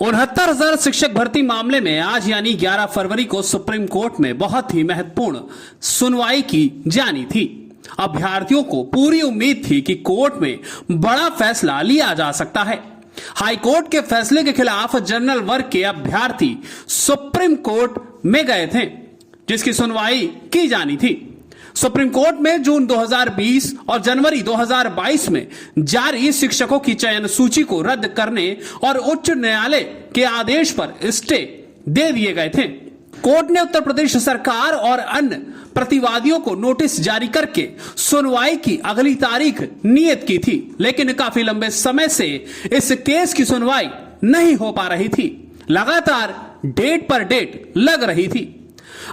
69,000 शिक्षक भर्ती मामले में आज यानी 11 फरवरी को सुप्रीम कोर्ट में बहुत ही महत्वपूर्ण सुनवाई की जानी थी। अभ्यर्थियों को पूरी उम्मीद थी कि कोर्ट में बड़ा फैसला लिया जा सकता है। हाई कोर्ट के फैसले के खिलाफ जनरल वर्ग के अभ्यर्थी सुप्रीम कोर्ट में गए थे, जिसकी सुनवाई की जानी थी। सुप्रीम कोर्ट में जून 2020 और जनवरी 2022 में जारी शिक्षकों की चयन सूची को रद्द करने और उच्च न्यायालय के आदेश पर स्टे दे दिए गए थे। कोर्ट ने उत्तर प्रदेश सरकार और अन्य प्रतिवादियों को नोटिस जारी करके सुनवाई की अगली तारीख नियत की थी, लेकिन काफी लंबे समय से इस केस की सुनवाई नहीं हो पा रही थी। लगातार डेट पर डेट लग रही थी।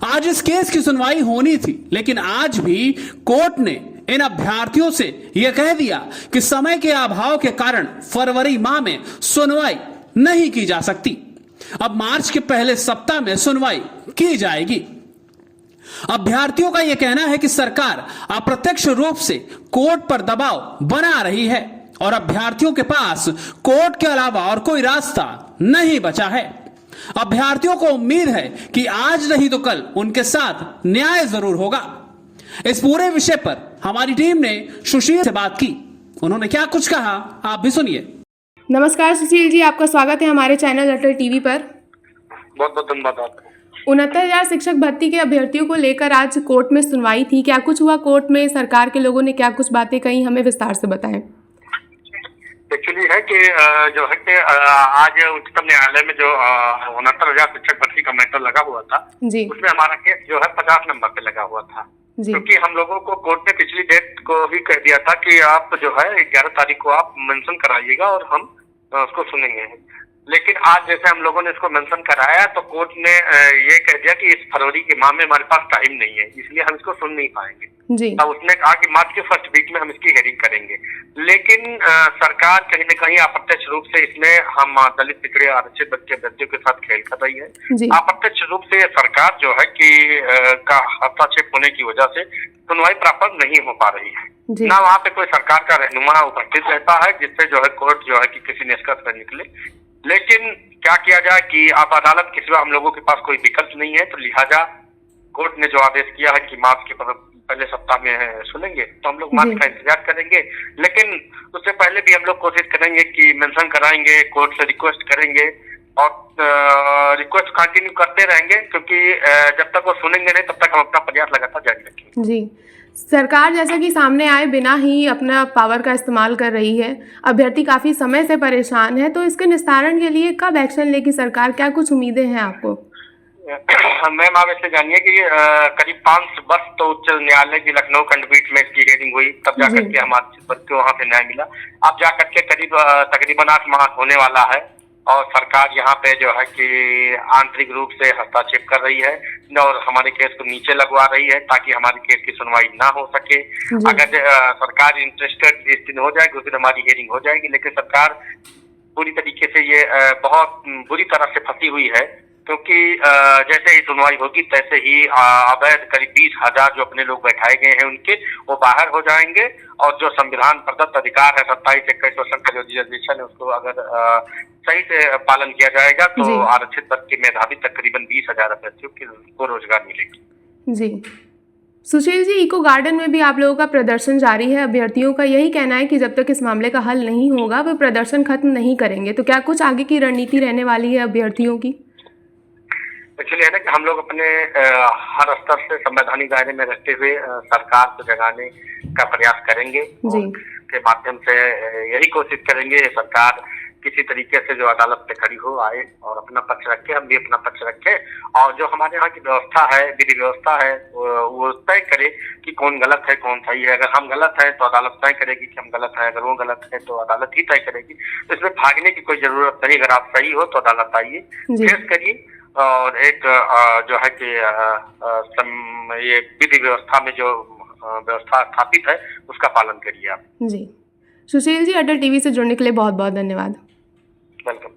आज इस केस की सुनवाई होनी थी, लेकिन आज भी कोर्ट ने इन अभ्यर्थियों से यह कह दिया कि समय के अभाव के कारण फरवरी माह में सुनवाई नहीं की जा सकती। अब मार्च के पहले सप्ताह में सुनवाई की जाएगी। अभ्यर्थियों का यह कहना है कि सरकार अप्रत्यक्ष रूप से कोर्ट पर दबाव बना रही है और अभ्यर्थियों के पास कोर्ट के अलावा और कोई रास्ता नहीं बचा है। अभ्यर्थियों को उम्मीद है कि आज नहीं तो कल उनके साथ न्याय जरूर होगा। इस पूरे विषय पर हमारी टीम ने सुशील से बात की। उन्होंने क्या कुछ कहा, आप भी सुनिए। नमस्कार सुशील जी, आपका स्वागत है हमारे चैनल अटल टीवी पर। बहुत बहुत धन्यवाद आपको। 69,000 शिक्षक भर्ती के अभ्यर्थियों को लेकर आज कोर्ट में सुनवाई थी। क्या कुछ हुआ कोर्ट में? सरकार के लोगों ने क्या कुछ बातें कही, हमें विस्तार से बताएं। एक्चुअली है कि जो है कि आज उच्चतम न्यायालय में जो 69,000 शिक्षक भर्ती का मैटर लगा हुआ था जी, उसमें हमारा केस जो है 50 नंबर पे लगा हुआ था। क्योंकि हम लोगों को कोर्ट ने पिछली डेट को ही कह दिया था कि आप जो है 11 तारीख को आप मेंशन कराइएगा और हम उसको सुनेंगे। लेकिन आज जैसे हम लोगों ने इसको मेंशन कराया तो कोर्ट ने ये कह दिया कि इस फरवरी के माह में हमारे पास टाइम नहीं है, इसलिए हम इसको सुन नहीं पाएंगे। तब उसने कहा कि मार्च के फर्स्ट वीक में हम इसकी हेयरिंग करेंगे। लेकिन सरकार कहीं न कहीं अप्रत्यक्ष रूप से इसमें हम दलित पिछड़े आरक्षित बच्चे अभ्यर्थियों के साथ खेल कर रही है। अप्रत्यक्ष रूप से सरकार जो है कि का हस्तक्षेप होने की वजह से सुनवाई प्रॉपर नहीं हो पा रही है। ना वहाँ पे कोई सरकार का रहनुमा उपस्थित रहता है जिससे जो है कोर्ट जो है कि किसी निष्कर्ष पर निकले। लेकिन क्या किया जाए कि आप अदालत के सिवा हम लोगों के पास कोई विकल्प नहीं है, तो लिहाजा कोर्ट ने जो आदेश किया है कि मार्च के पहले सप्ताह में सुनेंगे, तो हम लोग मार्च का इंतजार करेंगे। लेकिन उससे पहले भी हम लोग कोशिश करेंगे कि मेंशन कराएंगे, कोर्ट से रिक्वेस्ट करेंगे और रिक्वेस्ट कंटिन्यू करते रहेंगे, क्योंकि जब तक वो सुनेंगे नहीं तब तक हम अपना प्रयास लगातार जारी रखेंगे। जी, सरकार जैसा कि सामने आए बिना ही अपना पावर का इस्तेमाल कर रही है। अभ्यर्थी काफी समय से परेशान है, तो इसके निस्तारण के लिए कब एक्शन लेगी सरकार? क्या कुछ उम्मीदें हैं आपको? मैम आप ऐसे जानिए कि करीब 5 वर्ष तो उच्च न्यायालय की लखनऊ खंडपीठ में इसकी हियरिंग हुई, तब जाकर के हमारे बच्चों वहाँ से न्याय मिला। अब जाकर के करीब तकरीबन 8 माह होने वाला है और सरकार यहाँ पे जो है कि आंतरिक रूप से हस्तक्षेप कर रही है और हमारे केस को नीचे लगवा रही है ताकि हमारे केस की सुनवाई ना हो सके। अगर सरकार इंटरेस्टेड जिस दिन हो जाएगी उस दिन हमारी हियरिंग हो जाएगी, लेकिन सरकार पूरी तरीके से ये बहुत बुरी तरह से फंसी हुई है, क्योंकि जैसे ही सुनवाई होगी तैसे ही अवैध करीब 20,000 जो अपने लोग बैठाए गए हैं उनके वो बाहर हो जाएंगे और जो संविधान प्रदत्त अधिकार है 27-21% का जो रिजर्वेशन है उसको अगर सही से पालन किया जाएगा तो आरक्षित वर्ग के मेधावी तकरीबन 20,000 अभ्यर्थियों को रोजगार मिलेगी। जी सुशील जी, इको गार्डन में भी आप लोगों का प्रदर्शन जारी है। अभ्यर्थियों का यही कहना है कि जब तक इस मामले का हल नहीं होगा वो प्रदर्शन खत्म नहीं करेंगे। तो क्या कुछ आगे की रणनीति रहने वाली है अभ्यर्थियों की? एक्चुअली है ना कि हम लोग अपने हर स्तर से संवैधानिक दायरे में रहते हुए सरकार को जगाने का प्रयास करेंगे। के माध्यम से यही कोशिश करेंगे सरकार किसी तरीके से जो अदालत पे खड़ी हो आए और अपना पक्ष रखे, हम भी अपना पक्ष रखें और जो हमारे यहाँ की व्यवस्था है, विधि व्यवस्था है, वो तय करे कि कौन गलत है कौन सही है। अगर हम गलत है तो अदालत तय करेगी कि हम गलत है, अगर वो गलत है तो अदालत ही तय करेगी। तो इसमें भागने की कोई जरूरत नहीं। अगर आप सही हो तो अदालत आइए, फेस करिए और एक जो है कि ये विधि व्यवस्था में जो व्यवस्था स्थापित है उसका पालन करिए आप। जी सुशील जी, अटल टीवी से जुड़ने के लिए बहुत बहुत धन्यवाद। वेलकम।